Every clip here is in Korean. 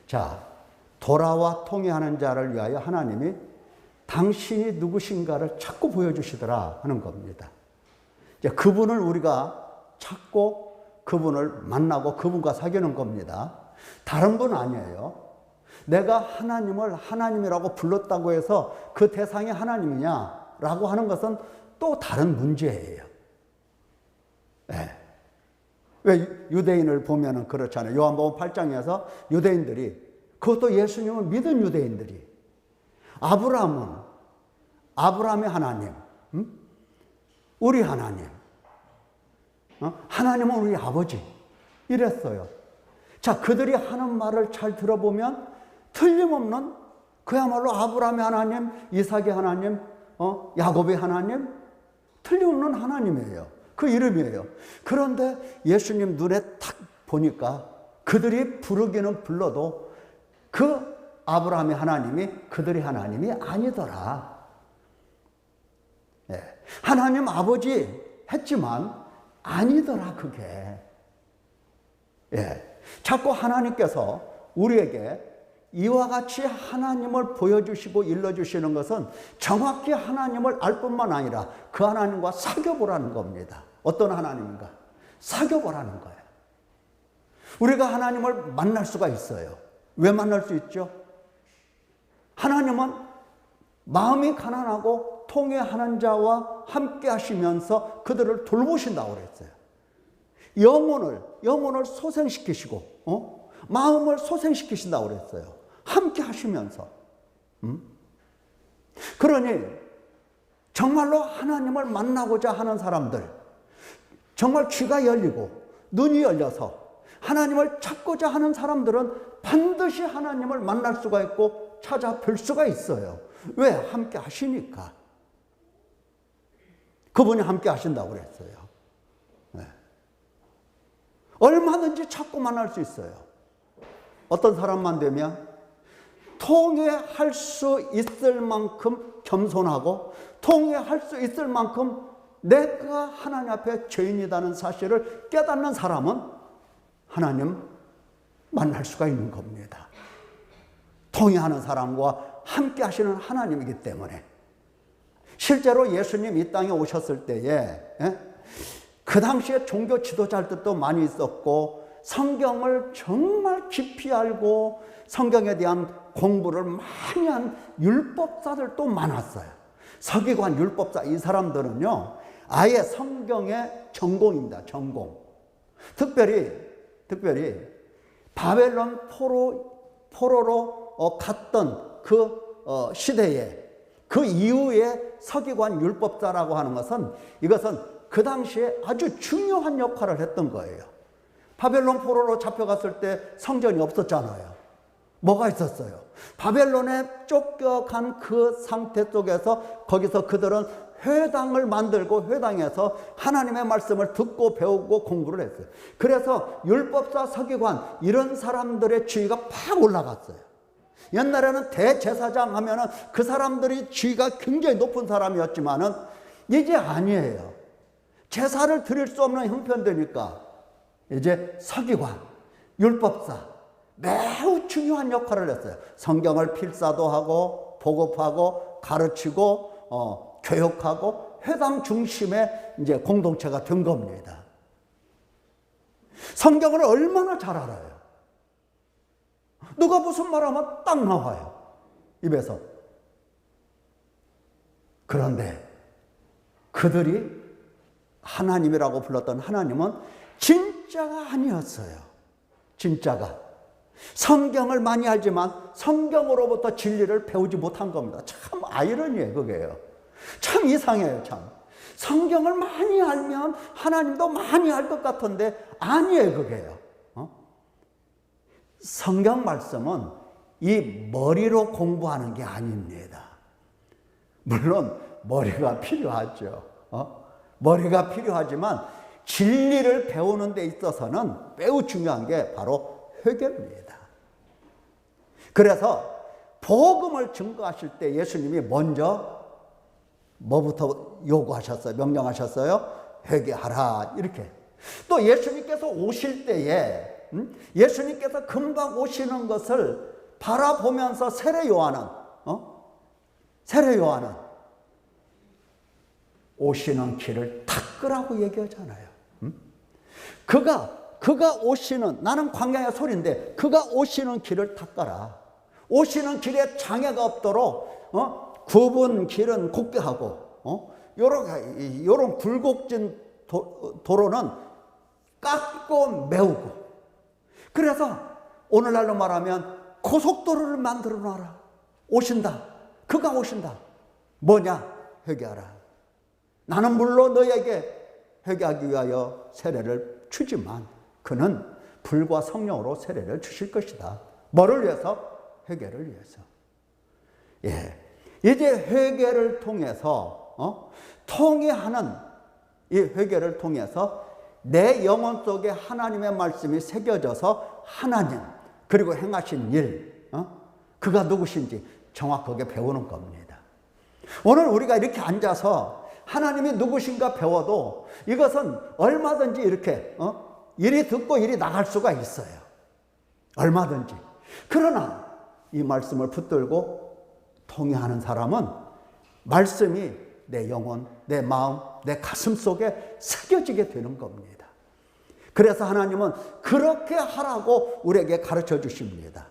자, 돌아와 통회하는 자를 위하여 하나님이 당신이 누구신가를 자꾸 보여주시더라 하는 겁니다. 이제 그분을 우리가 찾고 그분을 만나고 그분과 사귀는 겁니다. 다른 분 아니에요. 내가 하나님을 하나님이라고 불렀다고 해서 그 대상이 하나님이냐라고 하는 것은 또 다른 문제예요. 네. 왜 유대인을 보면은 그렇잖아요. 요한복음 8장에서 유대인들이, 그것도 예수님을 믿은 유대인들이, 아브라함의 하나님, 우리 하나님, 하나님은 우리 아버지, 이랬어요. 자, 그들이 하는 말을 잘 들어보면 틀림없는, 그야말로 아브라함의 하나님, 이삭의 하나님, 야곱의 하나님, 틀림없는 하나님이에요. 그 이름이에요. 그런데 예수님 눈에 탁 보니까 그들이 부르기는 불러도 그 아브라함의 하나님이 그들의 하나님이 아니더라. 예. 하나님 아버지 했지만 아니더라, 그게. 예. 자꾸 하나님께서 우리에게 이와 같이 하나님을 보여주시고 일러주시는 것은 정확히 하나님을 알 뿐만 아니라 그 하나님과 사귀어보라는 겁니다. 어떤 하나님인가? 사귀어보라는 거예요. 우리가 하나님을 만날 수가 있어요. 왜 만날 수 있죠? 하나님은 마음이 가난하고 통회하는 자와 함께 하시면서 그들을 돌보신다고 그랬어요. 영혼을 소생시키시고, 마음을 소생시키신다고 그랬어요. 함께 하시면서. 그러니 정말로 하나님을 만나고자 하는 사람들, 정말 귀가 열리고 눈이 열려서 하나님을 찾고자 하는 사람들은 반드시 하나님을 만날 수가 있고 찾아뵐 수가 있어요. 왜? 함께 하시니까. 그분이 함께 하신다고 그랬어요. 네. 얼마든지 찾고 만날 수 있어요. 어떤 사람만 되면 통회할 수 있을 만큼 겸손하고 통회할 수 있을 만큼 내가 하나님 앞에 죄인이라는 사실을 깨닫는 사람은 하나님 만날 수가 있는 겁니다. 통회하는 사람과 함께 하시는 하나님이기 때문에. 실제로 예수님 이 땅에 오셨을 때에 그 당시에 종교 지도자들도 많이 있었고 성경을 정말 깊이 알고 성경에 대한 공부를 많이 한 율법사들도 많았어요. 서기관, 율법사, 이 사람들은요 아예 성경의 전공입니다. 전공. 특별히 바벨론 포로로 갔던 그 시대에 그 이후에 서기관, 율법사라고 하는 것은 이것은 그 당시에 아주 중요한 역할을 했던 거예요. 바벨론 포로로 잡혀갔을 때 성전이 없었잖아요. 뭐가 있었어요? 바벨론에 쫓겨간 그 상태 속에서 거기서 그들은 회당을 만들고 회당에서 하나님의 말씀을 듣고 배우고 공부를 했어요. 그래서 율법사, 서기관 이런 사람들의 지위가 팍 올라갔어요. 옛날에는 대제사장 하면은 그 사람들이 지위가 굉장히 높은 사람이었지만은 이제 아니에요. 제사를 드릴 수 없는 형편되니까 이제 서기관, 율법사 매우 중요한 역할을 했어요. 성경을 필사도 하고 보급하고 가르치고 교육하고 회당 중심의 이제 공동체가 된 겁니다. 성경을 얼마나 잘 알아요. 누가 무슨 말하면 딱 나와요. 입에서. 그런데 그들이 하나님이라고 불렀던 하나님은 진짜가 아니었어요. 진짜가. 성경을 많이 알지만 성경으로부터 진리를 배우지 못한 겁니다. 참 아이러니예요, 그게요. 참 이상해요, 참. 성경을 많이 알면 하나님도 많이 알 것 같은데 아니에요, 그게요. 성경 말씀은 이 머리로 공부하는 게 아닙니다. 물론 머리가 필요하죠. 머리가 필요하지만 진리를 배우는 데 있어서는 매우 중요한 게 바로 회개입니다. 그래서 복음을 증거하실 때 예수님이 먼저 뭐부터 요구하셨어요? 명령하셨어요? 회개하라, 이렇게. 또 예수님께서 오실 때에 예수님께서 금방 오시는 것을 바라보면서 세례 요한은 오시는 길을 닦으라고 얘기하잖아요. 그가 오시는, 나는 광야의 소리인데 그가 오시는 길을 닦아라. 오시는 길에 장애가 없도록 굽은 길은 곱게 하고 요런 굴곡진 도로는 깎고 메우고. 그래서 오늘날로 말하면 고속도로를 만들어 놔라. 오신다. 그가 오신다. 뭐냐? 회개하라. 나는 물론 너에게 회개하기 위하여 세례를 주지만 그는 불과 성령으로 세례를 주실 것이다. 뭐를 위해서? 회개를 위해서. 예. 이제 회개를 통해서 통회하는 이 회개를 통해서 내 영혼 속에 하나님의 말씀이 새겨져서 하나님 그리고 행하신 일, 그가 누구신지 정확하게 배우는 겁니다. 오늘 우리가 이렇게 앉아서 하나님이 누구신가 배워도 이것은 얼마든지 이렇게 이리 듣고 이리 나갈 수가 있어요. 얼마든지. 그러나 이 말씀을 붙들고 통회하는 사람은 말씀이 내 영혼, 내 마음, 내 가슴 속에 새겨지게 되는 겁니다. 그래서 하나님은 그렇게 하라고 우리에게 가르쳐 주십니다.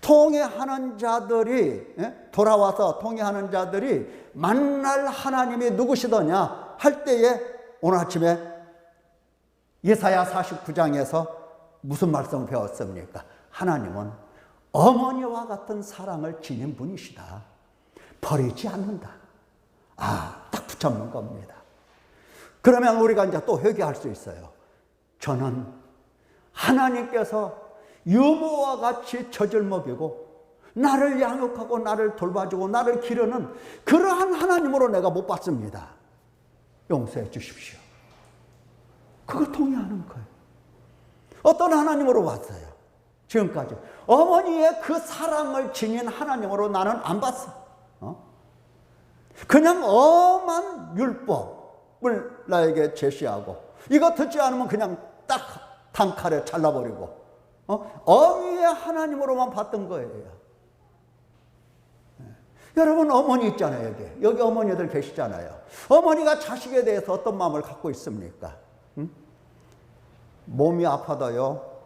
통회하는 자들이, 돌아와서 통회하는 자들이 만날 하나님이 누구시더냐 할 때에 오늘 아침에 예사야 49장에서 무슨 말씀을 배웠습니까? 하나님은 어머니와 같은 사랑을 지닌 분이시다. 버리지 않는다. 딱 붙잡는 겁니다. 그러면 우리가 이제 또 회개할 수 있어요. 저는 하나님께서 유모와 같이 젖을 먹이고 나를 양육하고 나를 돌봐주고 나를 기르는 그러한 하나님으로 내가 못 봤습니다. 용서해 주십시오. 그걸 통회하는 거예요. 어떤 하나님으로 왔어요? 지금까지 어머니의 그 사랑을 지닌 하나님으로 나는 안 봤어. 그냥 엄한 율법을 나에게 제시하고 이거 듣지 않으면 그냥 딱 단칼에 잘라버리고 어미의 하나님으로만 봤던 거예요. 여러분 어머니 있잖아요. 여기 어머니들 계시잖아요. 어머니가 자식에 대해서 어떤 마음을 갖고 있습니까? 몸이 아파도요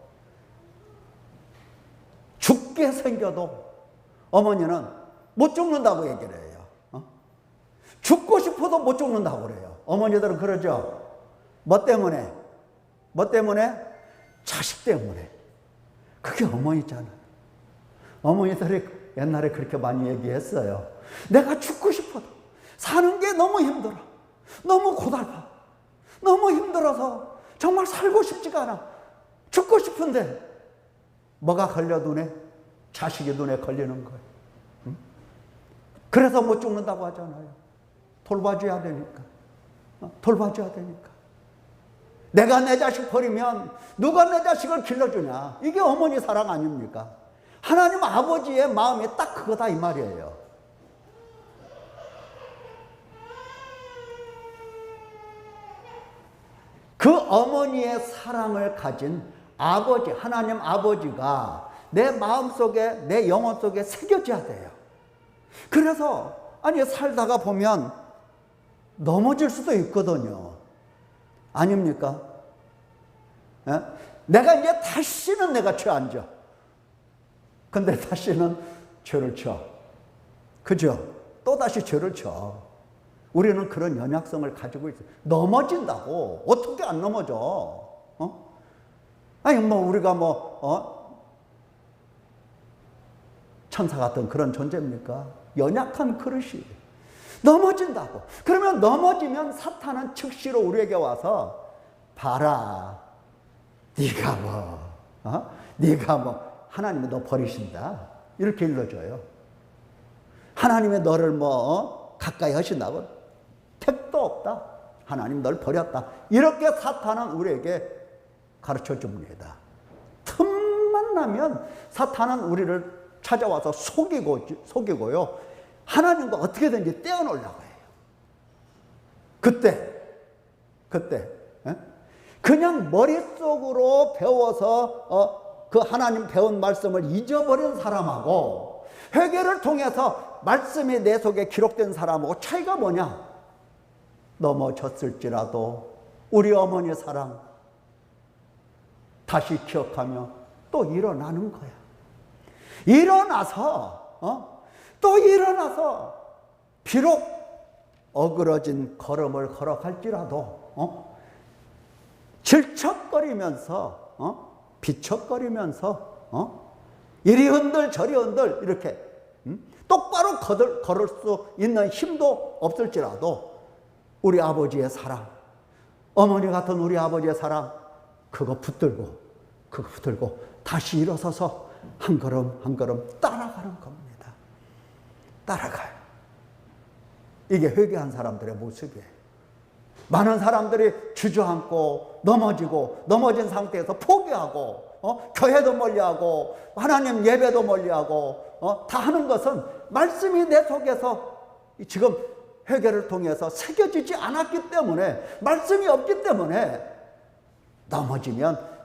죽게 생겨도 어머니는 못 죽는다고 얘기를 해요. 죽고 싶어도 못 죽는다고 그래요. 어머니들은 그러죠. 뭐 때문에? 자식 때문에. 그게 어머니잖아요. 어머니들이 옛날에 그렇게 많이 얘기했어요. 내가 죽고 싶어도 사는 게 너무 힘들어. 너무 고달파. 너무 힘들어서 정말 살고 싶지가 않아. 죽고 싶은데 뭐가 걸려 눈에? 자식이 눈에 걸리는 거예요. 그래서 못 죽는다고 하잖아요. 돌봐줘야 되니까. 돌봐줘야 되니까. 내가 내 자식 버리면 누가 내 자식을 길러주냐. 이게 어머니 사랑 아닙니까? 하나님 아버지의 마음이 딱 그거다 이 말이에요. 그 어머니의 사랑을 가진 아버지, 하나님 아버지가 내 마음속에, 내 영혼 속에 새겨져야 돼요. 그래서 살다가 보면 넘어질 수도 있거든요. 아닙니까? 내가 이제 다시는 내가 죄 안 져. 근데 다시는 죄를 져. 그죠? 또다시 죄를 져. 우리는 그런 연약성을 가지고 있어요. 넘어진다고. 어떻게 안 넘어져? 우리가 천사 같은 그런 존재입니까? 연약한 그릇이. 넘어진다고. 그러면 넘어지면 사탄은 즉시로 우리에게 와서 봐라. 네가 하나님이 너 버리신다. 이렇게 일러줘요. 하나님이 너를 가까이 하신다고? 택도 없다. 하나님 널 버렸다. 이렇게 사탄은 우리에게 가르쳐 줍니다. 틈만 나면 사탄은 우리를 찾아와서 속이고요. 하나님과 어떻게든지 떼어놓으려고 해요. 그때 그냥 머릿속으로 배워서 그 하나님 배운 말씀을 잊어버린 사람하고 회개를 통해서 말씀이 내 속에 기록된 사람하고 차이가 뭐냐? 넘어졌을지라도 우리 어머니 사랑 다시 기억하며 또 일어나는 거야. 또 일어나서 비록 어그러진 걸음을 걸어갈지라도 질척거리면서 비척거리면서 이리 흔들 저리 흔들 이렇게 똑바로 걸을 수 있는 힘도 없을지라도 우리 아버지의 사랑, 어머니 같은 우리 아버지의 사랑, 그거 붙들고 다시 일어서서 한 걸음 한 걸음 따라가는 겁니다. 따라가요. 이게 회개한 사람들의 모습이에요. 많은 사람들이 주저앉고 넘어진 상태에서 포기하고 교회도 멀리하고 하나님 예배도 멀리하고 다 하는 것은 말씀이 내 속에서 지금 회개를 통해서 새겨지지 않았기 때문에, 말씀이 없기 때문에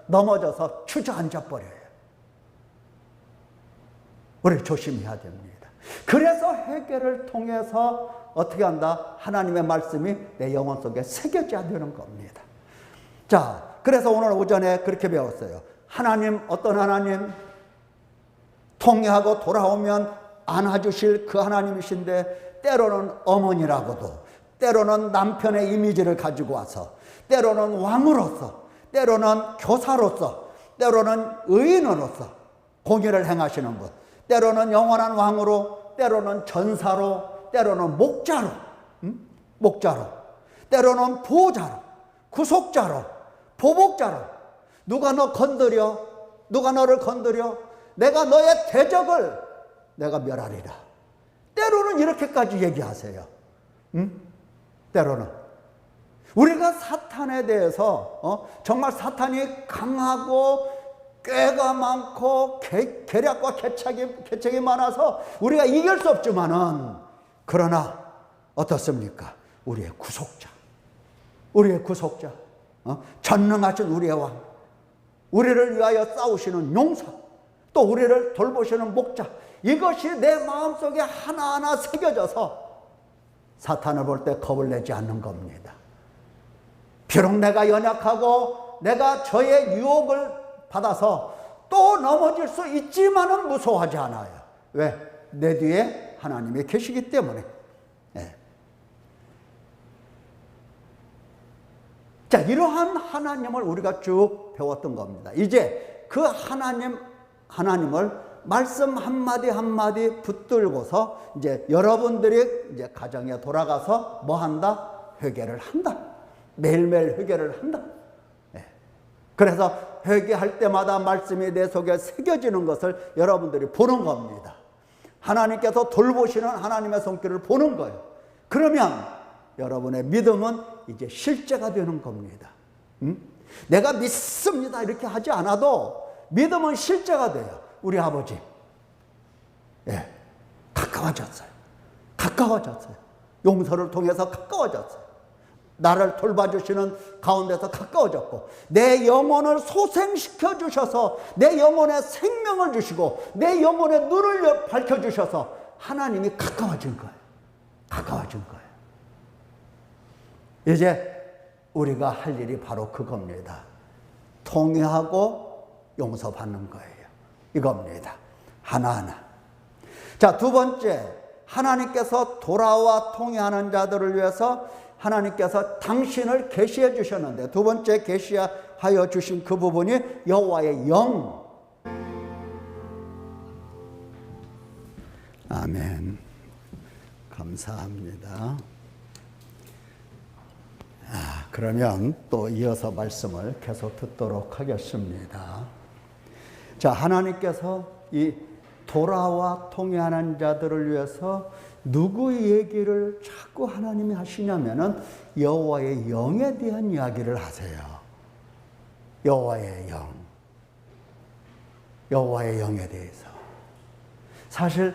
넘어져서 주저앉아 버려요. 우리 조심해야 됩니다. 그래서 회개를 통해서 어떻게 한다? 하나님의 말씀이 내 영혼 속에 새겨져야 되는 겁니다. 자, 그래서 오늘 오전에 그렇게 배웠어요. 하나님, 어떤 하나님? 통회하고 돌아오면 안아주실 그 하나님이신데, 때로는 어머니라고도, 때로는 남편의 이미지를 가지고 와서, 때로는 왕으로서, 때로는 교사로서, 때로는 의인으로서 공의를 행하시는 분, 때로는 영원한 왕으로, 때로는 전사로, 때로는 목자로, 때로는 보호자로, 구속자로, 보복자로. 누가 너를 건드려 내가 너의 대적을 내가 멸하리라. 때로는 이렇게까지 얘기하세요. 때로는 우리가 사탄에 대해서 정말 사탄이 강하고 꾀가 많고 계략과 개책이 많아서 우리가 이길 수 없지만은, 그러나 어떻습니까? 우리의 구속자, 전능하신 우리의 왕, 우리를 위하여 싸우시는 용사, 또 우리를 돌보시는 목자, 이것이 내 마음속에 하나하나 새겨져서 사탄을 볼 때 겁을 내지 않는 겁니다. 비록 내가 연약하고 내가 저의 유혹을 받아서 또 넘어질 수 있지만은 무서워하지 않아요. 왜? 내 뒤에 하나님이 계시기 때문에. 네. 자, 이러한 하나님을 우리가 쭉 배웠던 겁니다. 이제 그 하나님을 말씀 한마디 한마디 붙들고서 이제 여러분들이 이제 가정에 돌아가서 뭐 한다? 회개를 한다. 매일매일 회개를 한다. 네. 그래서 회개할 때마다 말씀이 내 속에 새겨지는 것을 여러분들이 보는 겁니다. 하나님께서 돌보시는 하나님의 손길을 보는 거예요. 그러면 여러분의 믿음은 이제 실제가 되는 겁니다. 내가 믿습니다 이렇게 하지 않아도 믿음은 실제가 돼요. 우리 아버지, 예, 가까워졌어요. 용서를 통해서 가까워졌어요. 나를 돌봐주시는 가운데서 가까워졌고, 내 영혼을 소생시켜 주셔서 내 영혼에 생명을 주시고 내 영혼의 눈을 밝혀주셔서 하나님이 가까워진 거예요. 이제 우리가 할 일이 바로 그겁니다. 통회하고 용서받는 거예요. 이겁니다. 하나하나. 자, 두 번째, 하나님께서 돌아와 통회하는 자들을 위해서 하나님께서 당신을 계시해 주셨는데, 두 번째 계시하여 주신 그 부분이 여호와의 영. 아멘. 감사합니다. 그러면 또 이어서 말씀을 계속 듣도록 하겠습니다. 자, 하나님께서 이 돌아와 통회하는 자들을 위해서 누구의 얘기를 자꾸 하나님이 하시냐면은 여호와의 영에 대한 이야기를 하세요. 여호와의 영에 대해서. 사실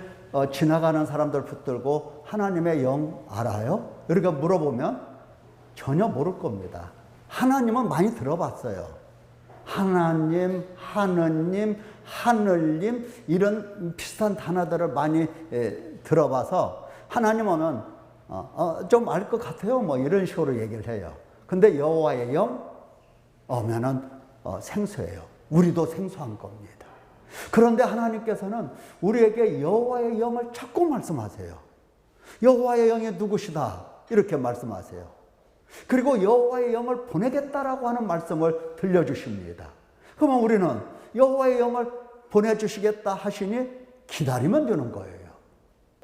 지나가는 사람들 붙들고 하나님의 영 알아요? 이렇게 물어보면 전혀 모를 겁니다. 하나님은 많이 들어봤어요. 하나님, 하느님, 하늘님 이런 비슷한 단어들을 많이 들어봐서 하나님 오면 좀 알 것 같아요. 뭐 이런 식으로 얘기를 해요. 근데 여호와의 영 오면은 생소해요. 우리도 생소한 겁니다. 그런데 하나님께서는 우리에게 여호와의 영을 자꾸 말씀하세요. 여호와의 영이 누구시다 이렇게 말씀하세요. 그리고 여호와의 영을 보내겠다라고 하는 말씀을 들려주십니다. 그러면 우리는 여호와의 영을 보내주시겠다 하시니 기다리면 되는 거예요.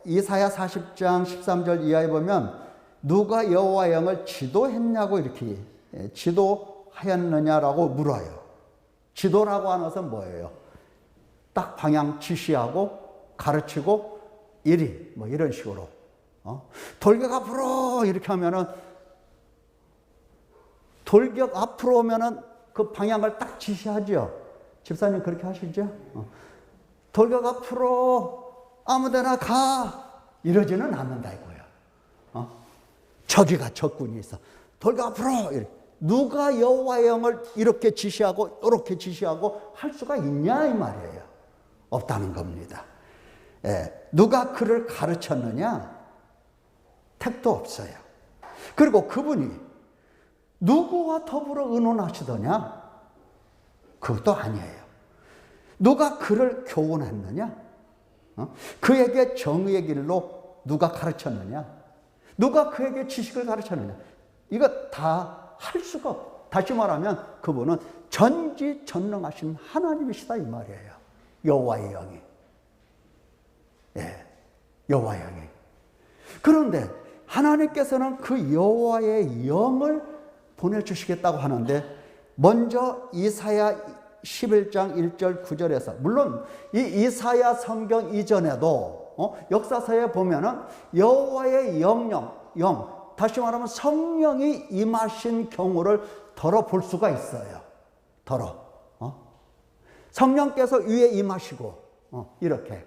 이사야 40장 13절 이하에 보면 누가 여호와의 영을 지도했냐고 이렇게 지도하였느냐라고 물어요. 지도라고 하는 것은 뭐예요? 딱 방향 지시하고 가르치고 이리 뭐 이런 식으로 돌격 앞으로 이렇게 하면은 돌격 앞으로 오면은 그 방향을 딱 지시하죠. 집사님 그렇게 하시죠? 돌격 앞으로 아무데나 가 이러지는 않는다 이거야. 저기가 적군이 있어. 돌격 앞으로 이렇게. 누가 여호와의 영을 이렇게 지시하고 이렇게 지시하고 할 수가 있냐 이 말이에요. 없다는 겁니다. 누가 그를 가르쳤느냐? 택도 없어요. 그리고 그분이 누구와 더불어 의논하시더냐? 그것도 아니에요. 누가 그를 교훈했느냐? 그에게 정의의 길로 누가 가르쳤느냐? 누가 그에게 지식을 가르쳤느냐? 이거 다 할 수가 없고, 다시 말하면 그분은 전지전능하신 하나님이시다 이 말이에요. 여호와의 영이. 여호와의 영이. 그런데 하나님께서는 그 여호와의 영을 보내주시겠다고 하는데 먼저 이사야 11장 1절 9절에서 물론 이 이사야 성경 이전에도 역사서에 보면은 여호와의 영 다시 말하면 성령이 임하신 경우를 덜어 볼 수가 있어요. 성령께서 위에 임하시고 이렇게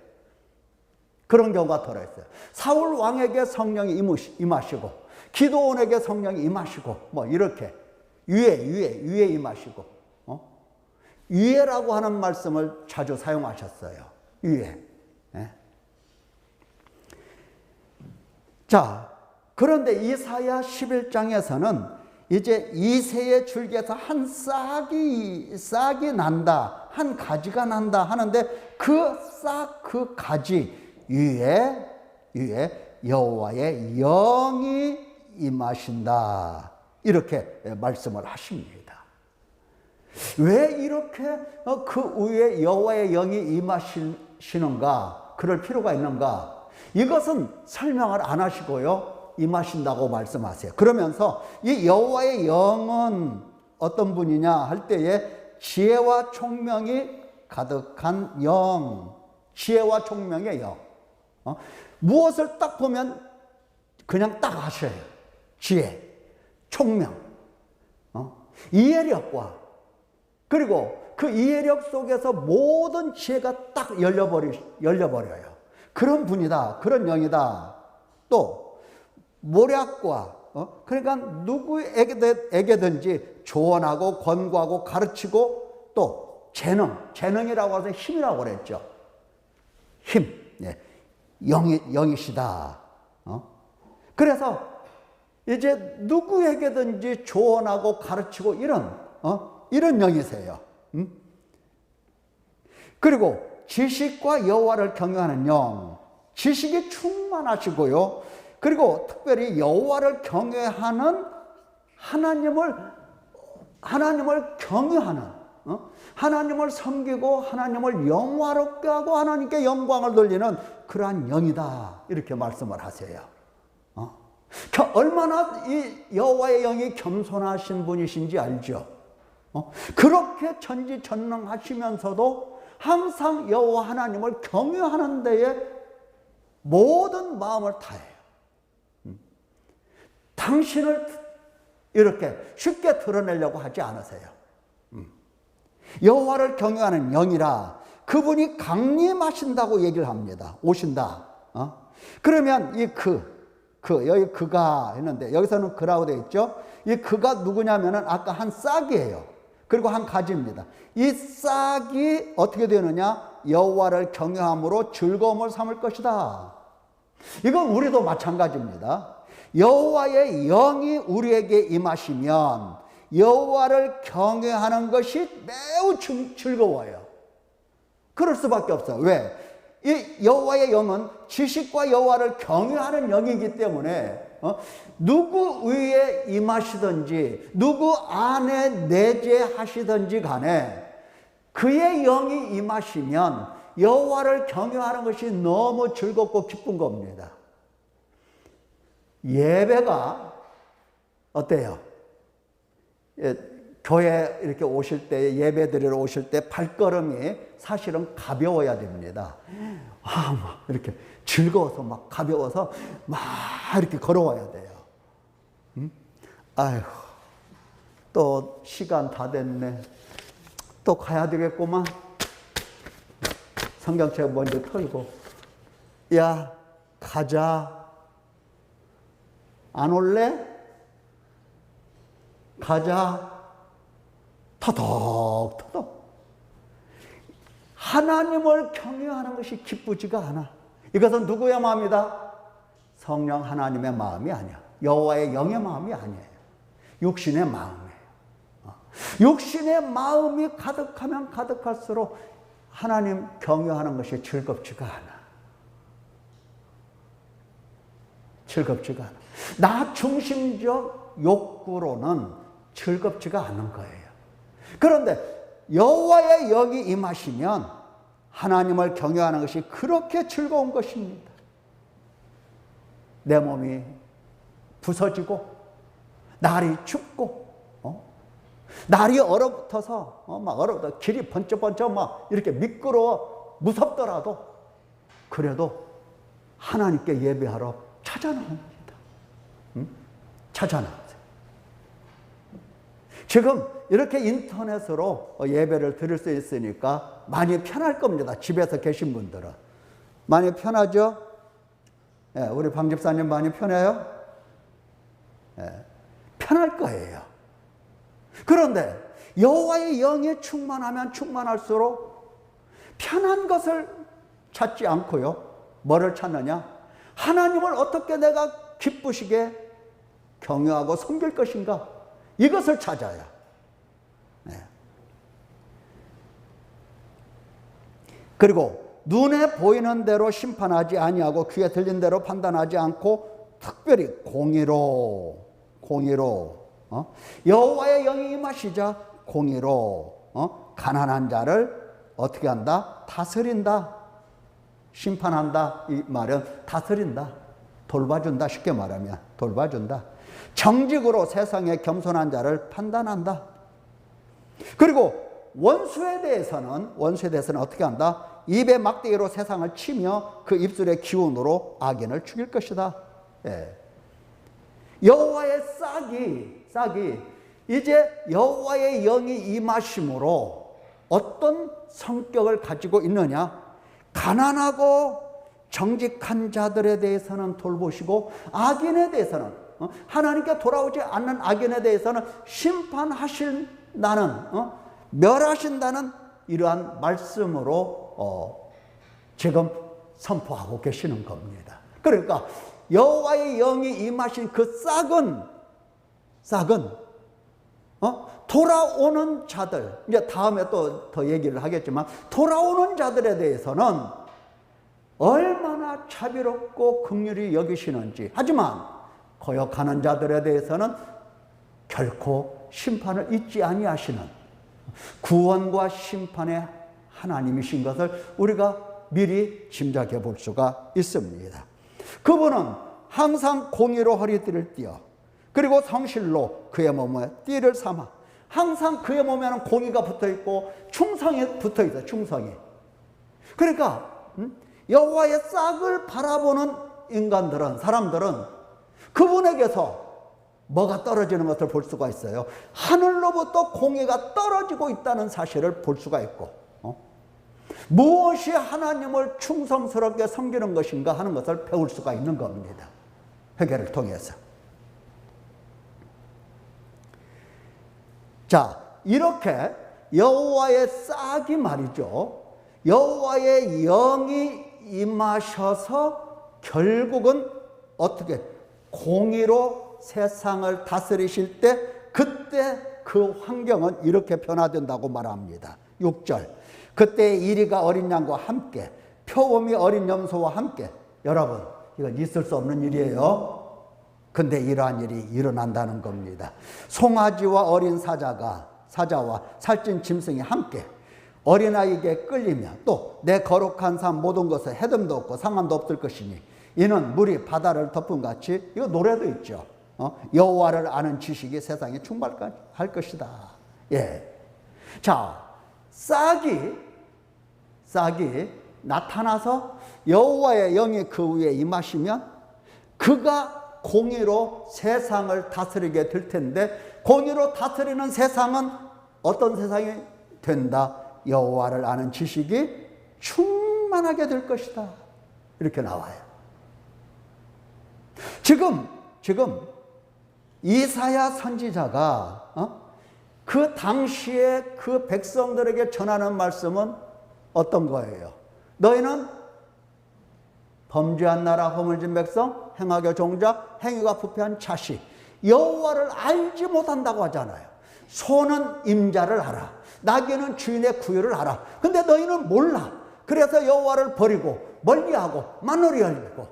그런 경우가 덜어 있어요. 사울 왕에게 성령이 임하시고 기도원에게 성령이 임하시고 뭐 이렇게 위에 임하시고 위에라고 하는 말씀을 자주 사용하셨어요. 위에. 자, 그런데 이사야 11장에서는 이제 이새의 줄기에서 한 싹이 난다, 한 가지가 난다 하는데 그 싹, 그 가지 위에 여호와의 영이 임하신다 이렇게 말씀을 하십니다. 왜 이렇게 그 위에 여호와의 영이 임하시는가? 그럴 필요가 있는가? 이것은 설명을 안 하시고요. 임하신다고 말씀하세요. 그러면서 이 여호와의 영은 어떤 분이냐 할 때에 지혜와 총명이 가득한 영. 지혜와 총명의 영. 무엇을 딱 보면 그냥 딱 아셔요. 지혜, 총명, 이해력과 그리고 그 이해력 속에서 모든 지혜가 딱 열려버려요. 그런 분이다. 그런 영이다. 또 모략과 그러니까 누구에게든지 조언하고 권고하고 가르치고 또 재능이라고 해서 힘이라고 그랬죠. 힘, 영이시다. 그래서 이제 누구에게든지 조언하고 가르치고 이런 영이세요. 그리고 지식과 여호와를 경외하는 영, 지식이 충만하시고요. 그리고 특별히 여호와를 경외하는 하나님을 경외하는 하나님을 섬기고 하나님을 영화롭게 하고 하나님께 영광을 돌리는 그러한 영이다 이렇게 말씀을 하세요. 얼마나 이 여호와의 영이 겸손하신 분이신지 알죠? 그렇게 전지전능하시면서도 항상 여호와 하나님을 경외하는 데에 모든 마음을 다해요. 당신을 이렇게 쉽게 드러내려고 하지 않으세요. 여호와를 경외하는 영이라 그분이 강림하신다고 얘기를 합니다. 오신다. 그러면 여기 그가 했는데 여기서는 그라고 되어 있죠. 이 그가 누구냐면은 아까 한 싹이에요. 그리고 한 가지입니다. 이 싹이 어떻게 되느냐? 여호와를 경외함으로 즐거움을 삼을 것이다. 이건 우리도 마찬가지입니다. 여호와의 영이 우리에게 임하시면 여호와를 경외하는 것이 매우 즐거워요. 그럴 수밖에 없어요. 왜? 이 여호와의 영은 지식과 여호와를 경외하는 영이기 때문에 누구 위에 임하시든지 누구 안에 내재하시든지 간에 그의 영이 임하시면 여호와를 경외하는 것이 너무 즐겁고 기쁜 겁니다. 예배가 어때요? 교회 이렇게 오실 때, 예배 드리러 오실 때 발걸음이 사실은 가벼워야 됩니다. 막 이렇게 즐거워서 막 가벼워서 막 이렇게 걸어와야 돼요. 아이고, 또 시간 다 됐네. 또 가야 되겠구만. 성경책 먼저 털고, 야, 가자. 안 올래? 가자. 터덕터덕. 하나님을 경외하는 것이 기쁘지가 않아. 이것은 누구의 마음이다? 성령 하나님의 마음이 아니야. 여호와의 영의 마음이 아니에요. 육신의 마음이에요. 육신의 마음이 가득하면 가득할수록 하나님 경외하는 것이 즐겁지가 않아. 즐겁지가 않아. 나 중심적 욕구로는 즐겁지가 않은 거예요. 그런데 여호와의 영이 임하시면 하나님을 경외하는 것이 그렇게 즐거운 것입니다. 내 몸이 부서지고 날이 춥고 날이 얼어붙어서 막 얼어붙어 길이 번쩍번쩍 막 이렇게 미끄러워 무섭더라도 그래도 하나님께 예배하러 찾아나옵니다. 찾아나오세요. 지금 이렇게 인터넷으로 예배를 드릴 수 있으니까 많이 편할 겁니다. 집에서 계신 분들은. 많이 편하죠? 예, 우리 방 집사님 많이 편해요? 예, 편할 거예요. 그런데 여호와의 영이 충만하면 충만할수록 편한 것을 찾지 않고요. 뭐를 찾느냐? 하나님을 어떻게 내가 기쁘시게 경외하고 섬길 것인가? 이것을 찾아야. 네. 그리고 눈에 보이는 대로 심판하지 아니하고 귀에 들린 대로 판단하지 않고 특별히 공의로 여호와의 영이 임하시자 공의로 가난한 자를 어떻게 한다? 다스린다. 심판한다. 이 말은 다스린다. 돌봐준다. 쉽게 말하면 돌봐준다. 정직으로 세상에 겸손한 자를 판단한다. 그리고 원수에 대해서는 어떻게 한다? 입의 막대기로 세상을 치며 그 입술의 기운으로 악인을 죽일 것이다. 예. 여호와의 싹이 이제 여호와의 영이 임하심으로 어떤 성격을 가지고 있느냐? 가난하고 정직한 자들에 대해서는 돌보시고 악인에 대해서는 하나님께 돌아오지 않는 악인에 대해서는 심판하신다는 멸하신다는 이러한 말씀으로 지금 선포하고 계시는 겁니다. 그러니까 여호와의 영이 임하신 그 싹은 돌아오는 자들, 이제 다음에 또 더 얘기를 하겠지만 돌아오는 자들에 대해서는 얼마나 자비롭고 긍휼히 여기시는지, 하지만 거역하는 자들에 대해서는 결코 심판을 잊지 아니하시는 구원과 심판의 하나님이신 것을 우리가 미리 짐작해 볼 수가 있습니다. 그분은 항상 공의로 허리띠를 띠어 그리고 성실로 그의 몸에 띠를 삼아, 항상 그의 몸에는 공의가 붙어있고 충성이 붙어있어요. 충성이. 그러니까 여호와의 싹을 바라보는 사람들은 그분에게서 뭐가 떨어지는 것을 볼 수가 있어요. 하늘로부터 공의가 떨어지고 있다는 사실을 볼 수가 있고, 무엇이 하나님을 충성스럽게 섬기는 것인가 하는 것을 배울 수가 있는 겁니다. 회개를 통해서. 자, 이렇게 여호와의 싹이 말이죠. 여호와의 영이 임하셔서 결국은 어떻게 공의로 세상을 다스리실 때 그때 그 환경은 이렇게 변화된다고 말합니다. 6절. 그때 이리가 어린 양과 함께 표범이 어린 염소와 함께. 여러분, 이건 있을 수 없는 일이에요. 근데 이러한 일이 일어난다는 겁니다. 송아지와 어린 사자와 살찐 짐승이 함께 어린아이에게 끌리며 또 내 거룩한 삶 모든 것에 해됨도 없고 상함도 없을 것이니 이는 물이 바다를 덮은 같이. 이거 노래도 있죠. 여호와를 아는 지식이 세상에 충만할 것이다. 예. 자, 싹이 나타나서 여호와의 영이 그 위에 임하시면 그가 공의로 세상을 다스리게 될 텐데, 공의로 다스리는 세상은 어떤 세상이 된다? 여호와를 아는 지식이 충만하게 될 것이다. 이렇게 나와요. 지금 이사야 선지자가 그 당시에 그 백성들에게 전하는 말씀은 어떤 거예요? 너희는 범죄한 나라, 허물진 백성, 행악의 종자, 행위가 부패한 자식, 여호와를 알지 못한다고 하잖아요. 소는 임자를 알아, 나귀는 주인의 구유를 알아. 근데 너희는 몰라. 그래서 여호와를 버리고 멀리하고 만놀이 열리고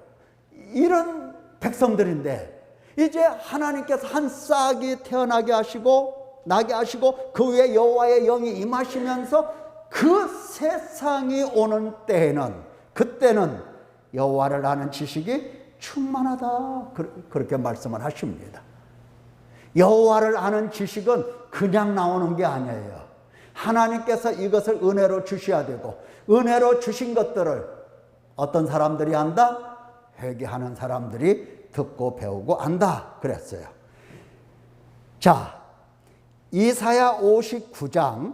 이런 백성들인데, 이제 하나님께서 한 싹이 태어나게 하시고 나게 하시고 그 위에 여호와의 영이 임하시면서 그 세상이 오는 때에는, 그때는 여호와를 아는 지식이 충만하다. 그렇게 말씀을 하십니다. 여호와를 아는 지식은 그냥 나오는 게 아니에요. 하나님께서 이것을 은혜로 주셔야 되고, 은혜로 주신 것들을 어떤 사람들이 안다? 회개하는 사람들이 듣고 배우고 안다 그랬어요. 자, 이사야 59장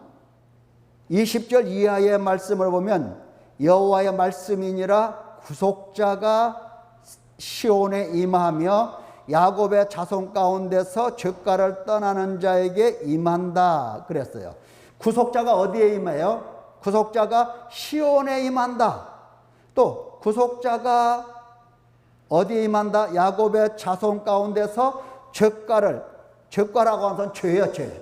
20절 이하의 말씀을 보면 여호와의 말씀이니라 구속자가 시온에 임하며 야곱의 자손 가운데서 죄가를 떠나는 자에게 임한다 그랬어요. 구속자가 어디에 임해요? 구속자가 시온에 임한다. 또 구속자가 어디에 임한다? 야곱의 자손 가운데서 죄가라고 하는 건 죄예요, 죄.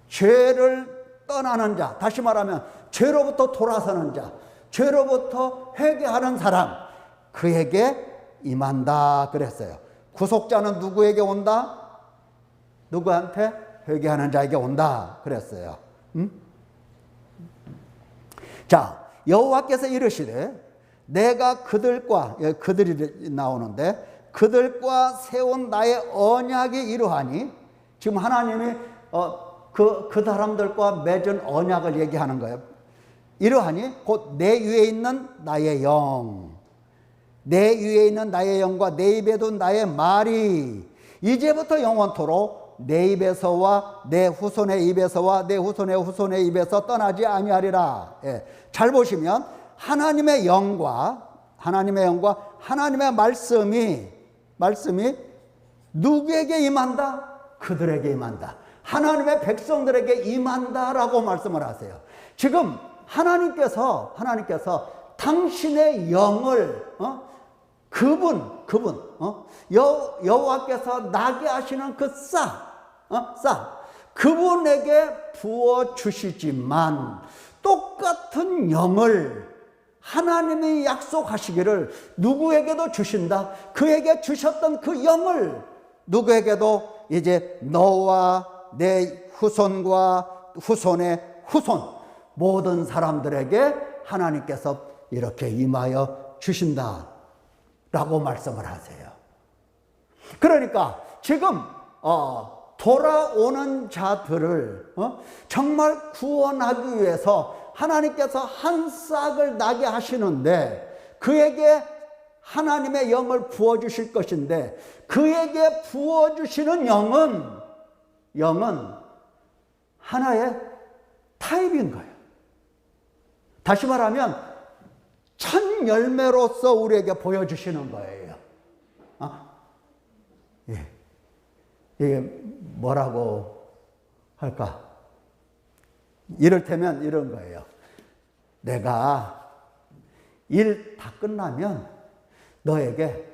죄를 떠나는 자, 다시 말하면 죄로부터 돌아서는 자, 죄로부터 회개하는 사람, 그에게 임한다 그랬어요. 구속자는 누구에게 온다? 누구한테? 회개하는 자에게 온다 그랬어요. 자, 여호와께서 이르시되 내가 그들이 나오는데 그들과 세운 나의 언약이 이러하니, 지금 하나님이 그 사람들과 맺은 언약을 얘기하는 거예요. 이러하니 곧 내 위에 있는 나의 영, 내 위에 있는 나의 영과 내 입에 둔 나의 말이 이제부터 영원토록 내 입에서와 내 후손의 입에서와 내 후손의 후손의 입에서 떠나지 아니하리라. 예. 잘 보시면 하나님의 영과 하나님의 말씀이 누구에게 임한다? 그들에게 임한다. 하나님의 백성들에게 임한다라고 말씀을 하세요. 지금 하나님께서 당신의 영을 여호와께서 나게 하시는 그 싹 그분에게 부어 주시지만, 똑같은 영을 하나님이 약속하시기를 누구에게도 주신다. 그에게 주셨던 그 영을 누구에게도 이제 너와 내 후손과 후손의 후손 모든 사람들에게 하나님께서 이렇게 임하여 주신다 라고 말씀을 하세요. 그러니까 지금 돌아오는 자들을 정말 구원하기 위해서 하나님께서 한 싹을 나게 하시는데, 그에게 하나님의 영을 부어주실 것인데, 그에게 부어주시는 영은 하나의 타입인 거예요. 다시 말하면 첫 열매로서 우리에게 보여주시는 거예요. 예. 이게 뭐라고 할까? 이를테면 이런 거예요. 내가 일 다 끝나면 너에게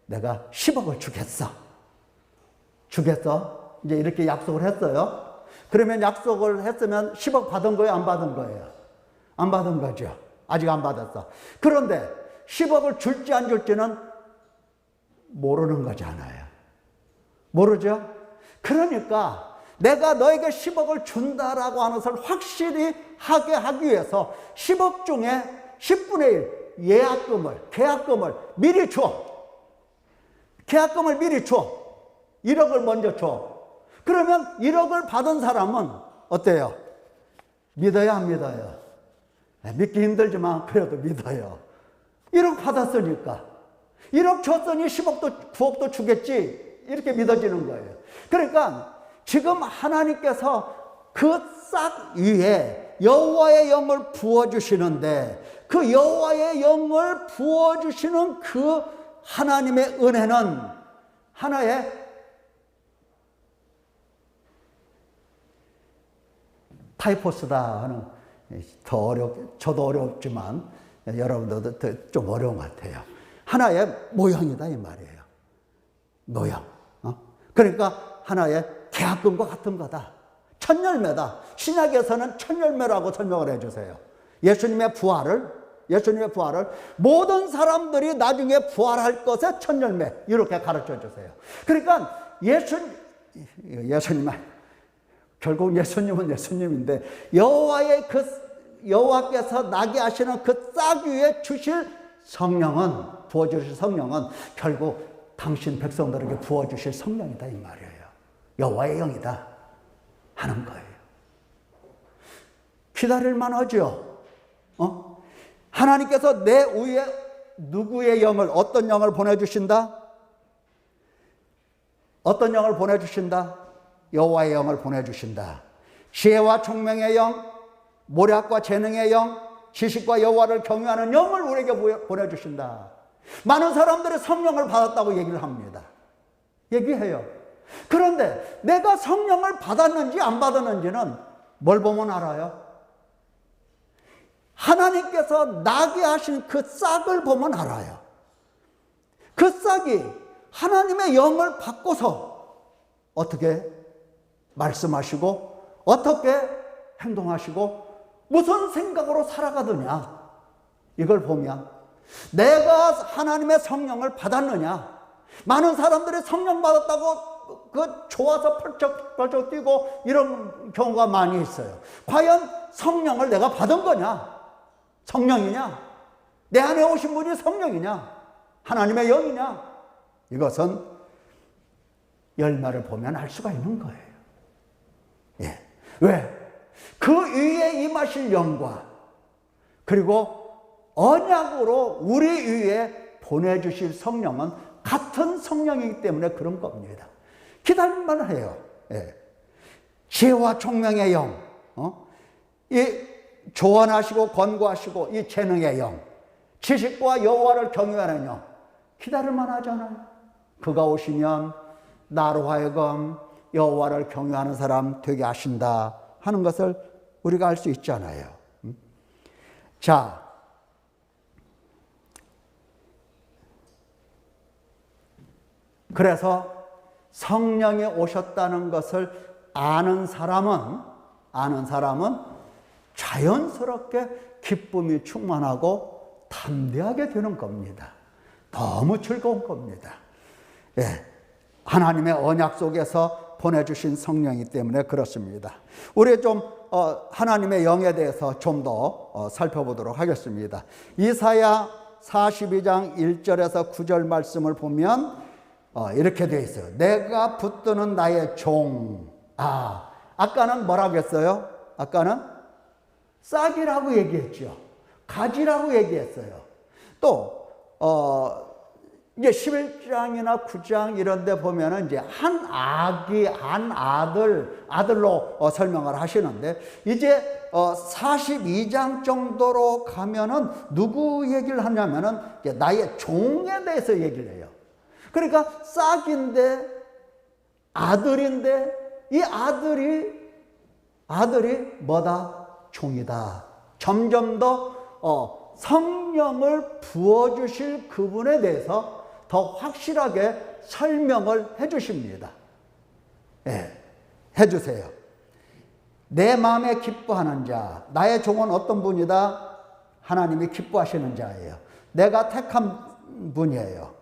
내가 10억을 주겠어. 주겠어? 이제 이렇게 약속을 했어요. 그러면 약속을 했으면 10억 받은 거예요? 안 받은 거예요? 안 받은 거죠. 아직 안 받았어. 그런데 10억을 줄지 안 줄지는 모르는 거잖아요. 모르죠? 그러니까 내가 너에게 10억을 준다라고 하는 것을 확실히 하게 하기 위해서 10억 중에 10분의 1 계약금을 미리 줘. 계약금을 미리 줘. 1억을 먼저 줘. 그러면 1억을 받은 사람은 어때요? 믿어요, 안 믿어요? 믿기 힘들지만 그래도 믿어요. 1억 받았으니까 1억 줬으니 10억도 9억도 주겠지, 이렇게 믿어지는 거예요. 그러니까 지금 하나님께서 그 싹 위에 여호와의 영을 부어주시는데, 그 여호와의 영을 부어주시는 그 하나님의 은혜는 하나의 타이포스다 하는, 저도 어렵지만 여러분들도 좀 어려운 것 같아요. 하나의 모형이다 이 말이에요. 모형. 그러니까 하나의 계약금과 같은 거다. 천열매다. 신약에서는 천열매라고 설명을 해주세요. 예수님의 부활을 모든 사람들이 나중에 부활할 것에 천열매, 이렇게 가르쳐 주세요. 그러니까 예수님은 결국 예수님은 예수님인데, 여호와께서 나게 하시는 그 싹 위에 주실 성령은, 부어주실 성령은 결국 당신 백성들에게 부어주실 성령이다 이 말이에요. 여호와의 영이다 하는 거예요. 기다릴만 하죠. 하나님께서 내 위에 누구의 영을, 어떤 영을 보내주신다? 어떤 영을 보내주신다? 여호와의 영을 보내주신다. 지혜와 총명의 영, 모략과 재능의 영, 지식과 여호와를 경외하는 영을 우리에게 보내주신다. 많은 사람들이 성령을 받았다고 얘기를 합니다. 얘기해요. 그런데 내가 성령을 받았는지 안 받았는지는 뭘 보면 알아요? 하나님께서 나게 하신 그 싹을 보면 알아요. 그 싹이 하나님의 영을 받고서 어떻게 말씀하시고 어떻게 행동하시고 무슨 생각으로 살아가느냐, 이걸 보면 내가 하나님의 성령을 받았느냐. 많은 사람들이 성령 받았다고 좋아서 펄쩍펄쩍 뛰고 이런 경우가 많이 있어요. 과연 성령을 내가 받은 거냐? 성령이냐? 내 안에 오신 분이 성령이냐? 하나님의 영이냐? 이것은 열매를 보면 알 수가 있는 거예요. 예. 왜? 그 위에 임하실 영과 그리고 언약으로 우리 위에 보내주실 성령은 같은 성령이기 때문에 그런 겁니다. 기다릴만 해요. 예. 지혜와 총명의 영, 이 조언하시고 권고하시고 이 재능의 영, 지식과 여호와를 경외하는 영, 기다릴만 하잖아요. 그가 오시면 나로 하여금 여호와를 경외하는 사람 되게 하신다 하는 것을 우리가 알 수 있잖아요. 자, 그래서 성령이 오셨다는 것을 아는 사람은 자연스럽게 기쁨이 충만하고 담대하게 되는 겁니다. 너무 즐거운 겁니다. 예, 하나님의 언약 속에서 보내주신 성령이기 때문에 그렇습니다. 우리 좀 하나님의 영에 대해서 좀 더 살펴보도록 하겠습니다. 이사야 42장 1절에서 9절 말씀을 보면 이렇게 되어 있어요. 내가 붙드는 나의 종. 아까는 뭐라고 했어요? 아까는 싹이라고 얘기했죠. 가지라고 얘기했어요. 또 이제 11장이나 9장 이런 데 보면은 이제 한 아들로 설명을 하시는데, 이제 42장 정도로 가면은 누구 얘기를 하냐면은 나의 종에 대해서 얘기를 해요. 그러니까 싹인데 아들인데 이 아들이 뭐다? 종이다. 점점 더 성령을 부어주실 그분에 대해서 더 확실하게 설명을 해주십니다. 예, 해주세요. 내 마음에 기뻐하는 자, 나의 종은 어떤 분이다? 하나님이 기뻐하시는 자예요. 내가 택한 분이에요.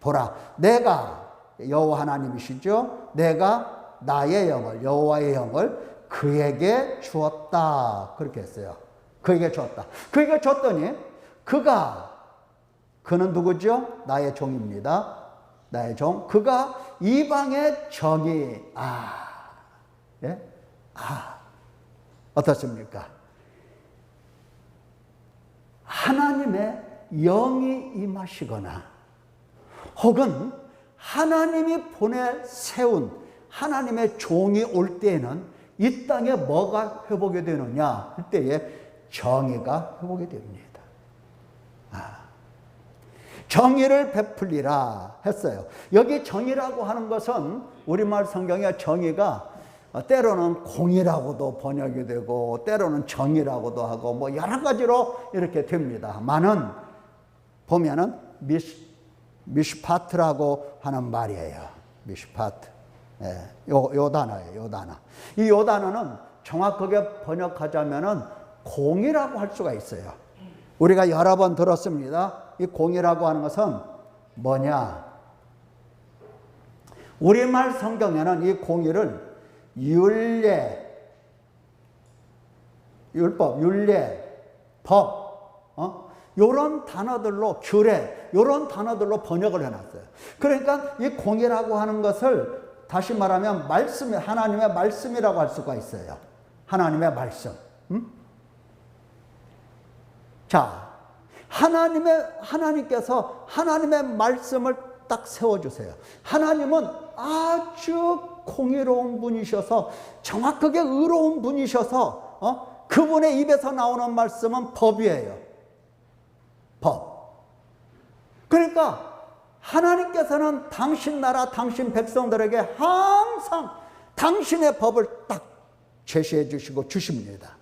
보라, 내가 여호와 하나님이시죠. 내가 나의 영을, 여호와의 영을 그에게 주었다. 그렇게 했어요. 그에게 주었다. 그에게 줬더니 그는 누구죠? 나의 종입니다. 나의 종. 그가 이방의 정의. 예? 어떻습니까? 하나님의 영이 임하시거나 혹은 하나님이 보내 세운 하나님의 종이 올 때에는 이 땅에 뭐가 회복이 되느냐 할 때에 정의가 회복이 됩니다. 정의를 베풀리라 했어요. 여기 정의라고 하는 것은 우리말 성경에 정의가 때로는 공의라고도 번역이 되고 때로는 정의라고도 하고 뭐 여러 가지로 이렇게 됩니다. 많은 보면은 미슈파트라고 하는 말이에요. 미슈파트. 예, 요 단어예요. 요 단어. 이 요 단어는 정확하게 번역하자면은 공의라고 할 수가 있어요. 우리가 여러 번 들었습니다. 이 공의라고 하는 것은 뭐냐? 우리말 성경에는 이 공의를 율법, 율례, 법, 요런 단어들로, 규례, 요런 단어들로 번역을 해놨어요. 그러니까 이 공의라고 하는 것을 다시 말하면 하나님의 말씀이라고 할 수가 있어요. 하나님의 말씀. 자, 하나님께서 하나님의 말씀을 딱 세워주세요. 하나님은 아주 공의로운 분이셔서 정확하게 의로운 분이셔서 그분의 입에서 나오는 말씀은 법이에요. 법. 그러니까 하나님께서는 당신 나라, 당신 백성들에게 항상 당신의 법을 딱 제시해 주시고 주십니다.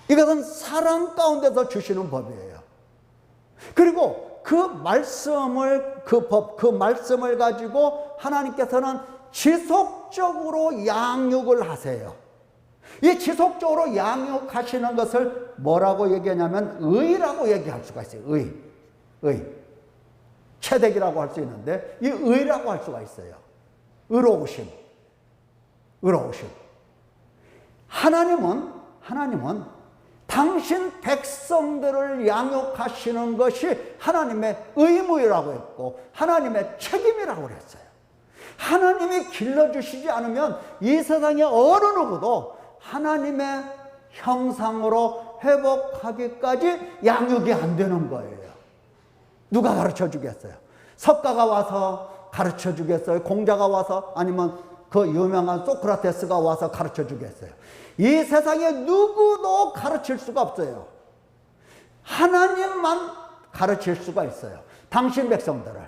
이것은 사랑 가운데서 주시는 법이에요. 그리고 그 말씀을 가지고 하나님께서는 지속적으로 양육을 하세요. 이 지속적으로 양육하시는 것을 뭐라고 얘기하냐면 의라고 얘기할 수가 있어요. 의. 체득이라고 할 수 있는데 이 의라고 할 수가 있어요. 의로우심. 하나님은 당신 백성들을 양육하시는 것이 하나님의 의무라고 했고 하나님의 책임이라고 그랬어요. 하나님이 길러주시지 않으면 이 세상에 어느 누구도 하나님의 형상으로 회복하기까지 양육이 안 되는 거예요. 누가 가르쳐 주겠어요? 석가가 와서 가르쳐 주겠어요? 공자가 와서, 아니면 그 유명한 소크라테스가 와서 가르쳐 주겠어요? 이 세상에 누구도 가르칠 수가 없어요. 하나님만 가르칠 수가 있어요. 당신 백성들을.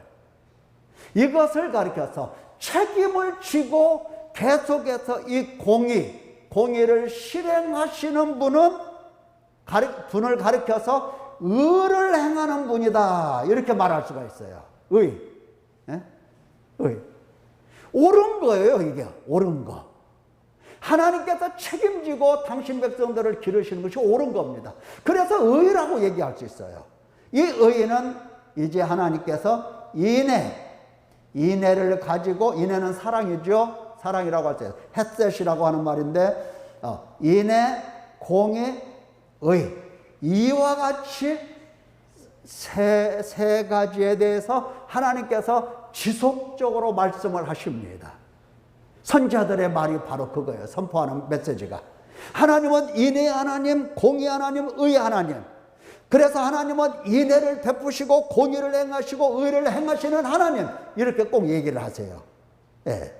이것을 가르쳐서 책임을 지고 계속해서 이 공의를 실행하시는 분을 가르쳐서 의를 행하는 분이다. 이렇게 말할 수가 있어요. 의. 옳은 거예요, 이게. 옳은 거. 하나님께서 책임지고 당신 백성들을 기르시는 것이 옳은 겁니다. 그래서 의라고 얘기할 수 있어요. 이 의는 이제 하나님께서 인애를 가지고, 인애는 사랑이죠. 사랑이라고 할 수 있어요. 햇셋이라고 하는 말인데, 인애, 공의, 의. 이와 같이 세 가지에 대해서 하나님께서 지속적으로 말씀을 하십니다. 선지자들의 말이 바로 그거예요. 선포하는 메시지가. 하나님은 인의 하나님, 공의 하나님, 의 하나님. 그래서 하나님은 인애를 베푸시고 공의를 행하시고 의를 행하시는 하나님. 이렇게 꼭 얘기를 하세요. 예.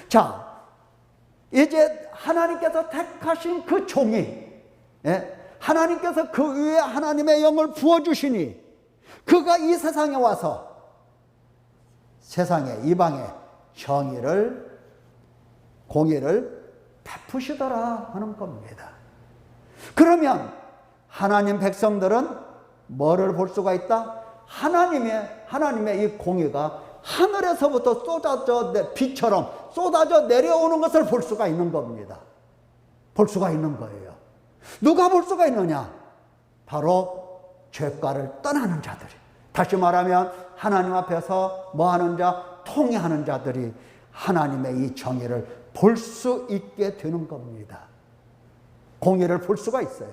자, 이제 하나님께서 택하신 그 종이, 하나님께서 그 위에 하나님의 영을 부어주시니 그가 이 세상에 와서 세상에 이방에 정의를 공의를 베푸시더라 하는 겁니다. 그러면 하나님 백성들은 뭐를 볼 수가 있다? 하나님의 이 공의가 하늘에서부터 비처럼 쏟아져 내려오는 것을 볼 수가 있는 겁니다. 볼 수가 있는 거예요. 누가 볼 수가 있느냐? 바로 죄가를 떠나는 자들이. 다시 말하면 하나님 앞에서 뭐하는 자? 통회하는 자들이 하나님의 이 정의를 볼 수 있게 되는 겁니다. 공의를 볼 수가 있어요.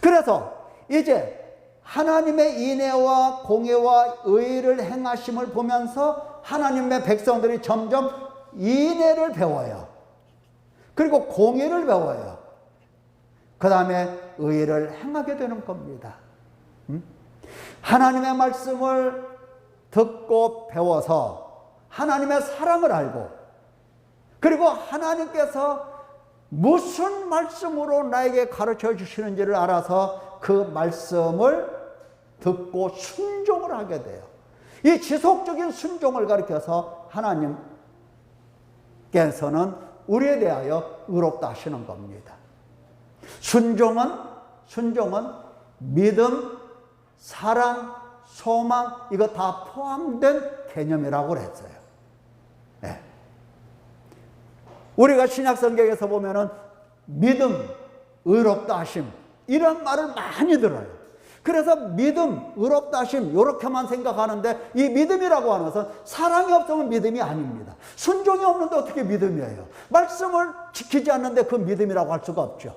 그래서 이제 하나님의 인애와 공의와 의를 행하심을 보면서 하나님의 백성들이 점점 인애를 배워요. 그리고 공의를 배워요. 그 다음에 의를 행하게 되는 겁니다. 하나님의 말씀을 듣고 배워서 하나님의 사랑을 알고, 그리고 하나님께서 무슨 말씀으로 나에게 가르쳐 주시는지를 알아서 그 말씀을 듣고 순종을 하게 돼요. 이 지속적인 순종을 가르쳐서 하나님께서는 우리에 대하여 의롭다 하시는 겁니다. 순종은 믿음, 사랑, 소망, 이거 다 포함된 개념이라고 그랬어요. 네. 우리가 신약성경에서 보면은 믿음, 의롭다 하심, 이런 말을 많이 들어요. 그래서 믿음, 의롭다 하심, 이렇게만 생각하는데, 이 믿음이라고 하는 것은 사랑이 없으면 믿음이 아닙니다. 순종이 없는데 어떻게 믿음이에요? 말씀을 지키지 않는데 그 믿음이라고 할 수가 없죠.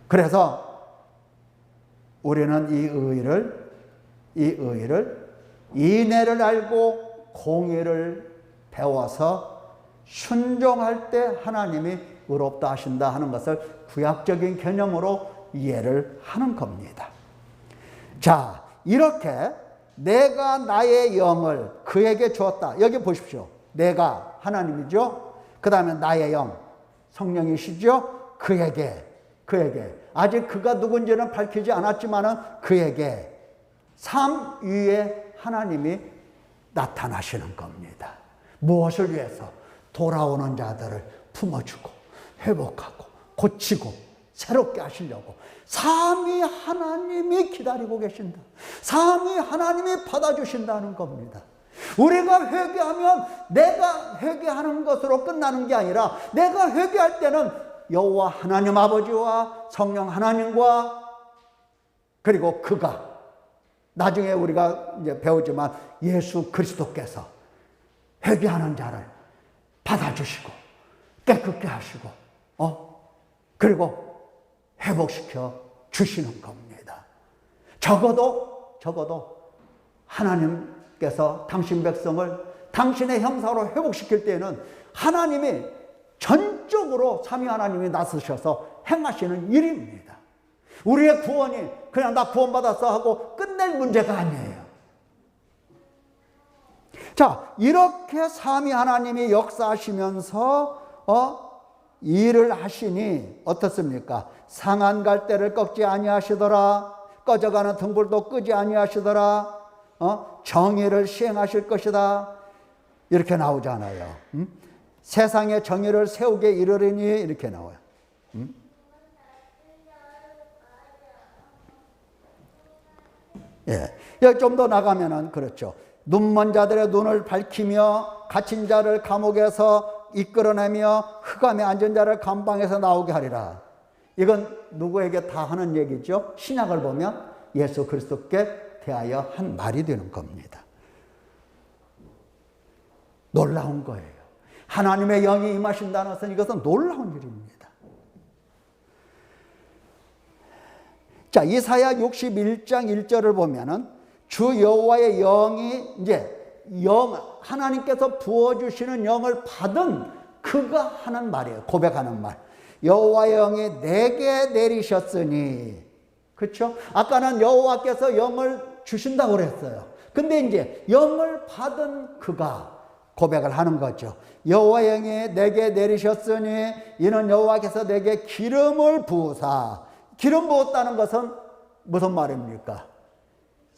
그래서 우리는 이 의를 인애를 알고 공의를 배워서 순종할 때 하나님이 의롭다 하신다 하는 것을 구약적인 개념으로 이해를 하는 겁니다. 자, 이렇게 내가 나의 영을 그에게 주었다. 여기 보십시오. 내가 하나님이죠. 그 다음에 나의 영, 성령이시죠. 그에게 아직 그가 누군지는 밝히지 않았지만은 그에게 삼위의 하나님이 나타나시는 겁니다. 무엇을 위해서? 돌아오는 자들을 품어주고 회복하고 고치고 새롭게 하시려고 삼위 하나님이 기다리고 계신다. 삼위 하나님이 받아주신다는 겁니다. 우리가 회개하면 내가 회개하는 것으로 끝나는 게 아니라, 내가 회개할 때는 여호와 하나님 아버지와 성령 하나님과, 그리고 그가 나중에 우리가 이제 배우지만 예수 그리스도께서 회개하는 자를 받아주시고 깨끗게 하시고 그리고 회복시켜 주시는 겁니다. 적어도 하나님께서 당신 백성을 당신의 형상으로 회복시킬 때에는 하나님이 전적으로 삼위 하나님이 나서셔서 행하시는 일입니다. 우리의 구원이 그냥 나 구원받았어 하고 끝낼 문제가 아니에요. 자, 이렇게 삼위 하나님이 역사하시면서 일을 하시니 어떻습니까? 상한 갈대를 꺾지 아니하시더라. 꺼져가는 등불도 끄지 아니하시더라. 정의를 시행하실 것이다. 이렇게 나오잖아요. 세상의 정의를 세우게 이르리니 이렇게 나와요. 예. 여기 좀 더 나가면은 그렇죠. 눈먼 자들의 눈을 밝히며 갇힌 자를 감옥에서 이끌어내며 흑암에 앉은 자를 감방에서 나오게 하리라. 이건 누구에게 다 하는 얘기죠? 신약을 보면 예수 그리스도께 대하여 한 말이 되는 겁니다. 놀라운 거예요. 하나님의 영이 임하신다는 것은 이것은 놀라운 일입니다. 자, 이사야 61장 1절을 보면은 주 여호와의 영이 이제 하나님께서 부어주시는 영을 받은 그가 하는 말이에요. 고백하는 말. 여호와의 영이 내게 내리셨으니. 그렇죠? 아까는 여호와께서 영을 주신다고 그랬어요. 근데 이제 영을 받은 그가 고백을 하는 거죠. 여호와의 영이 내게 내리셨으니 이는 여호와께서 내게 기름을 부으사. 기름 부었다는 것은 무슨 말입니까?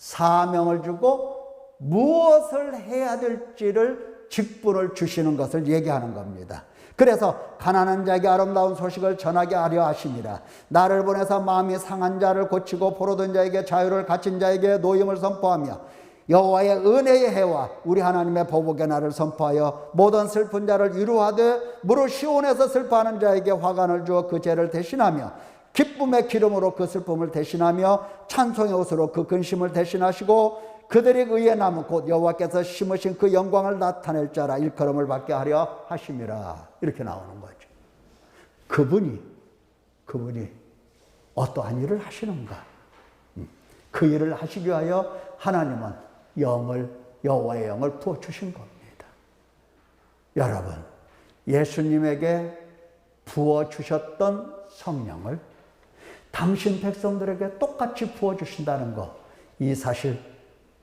사명을 주고 무엇을 해야 될지를 직분을 주시는 것을 얘기하는 겁니다. 그래서 가난한 자에게 아름다운 소식을 전하게 하려 하심이라. 나를 보내서 마음이 상한 자를 고치고 포로된 자에게 자유를, 갇힌 자에게 노임을 선포하며 여호와의 은혜의 해와 우리 하나님의 보복의 날을 선포하여 모든 슬픈 자를 위로하되 무릇 시온에서 슬퍼하는 자에게 화관을 주어 그 죄를 대신하며 기쁨의 기름으로 그 슬픔을 대신하며 찬송의 옷으로 그 근심을 대신하시고 그들이 의의 나무 곧 여호와께서 심으신 그 영광을 나타낼 자라 일컬음을 받게 하려 하심이라. 이렇게 나오는 거죠. 그분이 어떠한 일을 하시는가? 그 일을 하시기 위하여 하나님은 여호와의 영을 부어주신 겁니다. 여러분, 예수님에게 부어주셨던 성령을 당신 백성들에게 똑같이 부어주신다는 것, 이 사실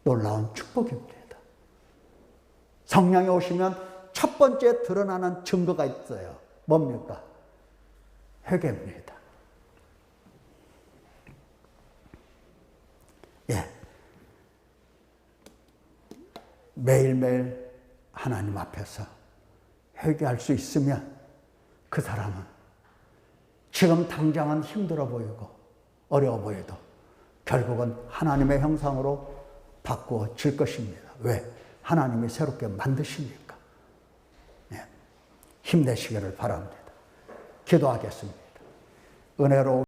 놀라운 축복입니다. 성령이 오시면 첫 번째 드러나는 증거가 있어요. 뭡니까? 회개입니다. 예. 매일매일 하나님 앞에서 회개할 수 있으면 그 사람은 지금 당장은 힘들어 보이고 어려워 보여도 결국은 하나님의 형상으로 바꾸어질 것입니다. 왜? 하나님이 새롭게 만드시니까. 네. 힘내시기를 바랍니다. 기도하겠습니다. 은혜로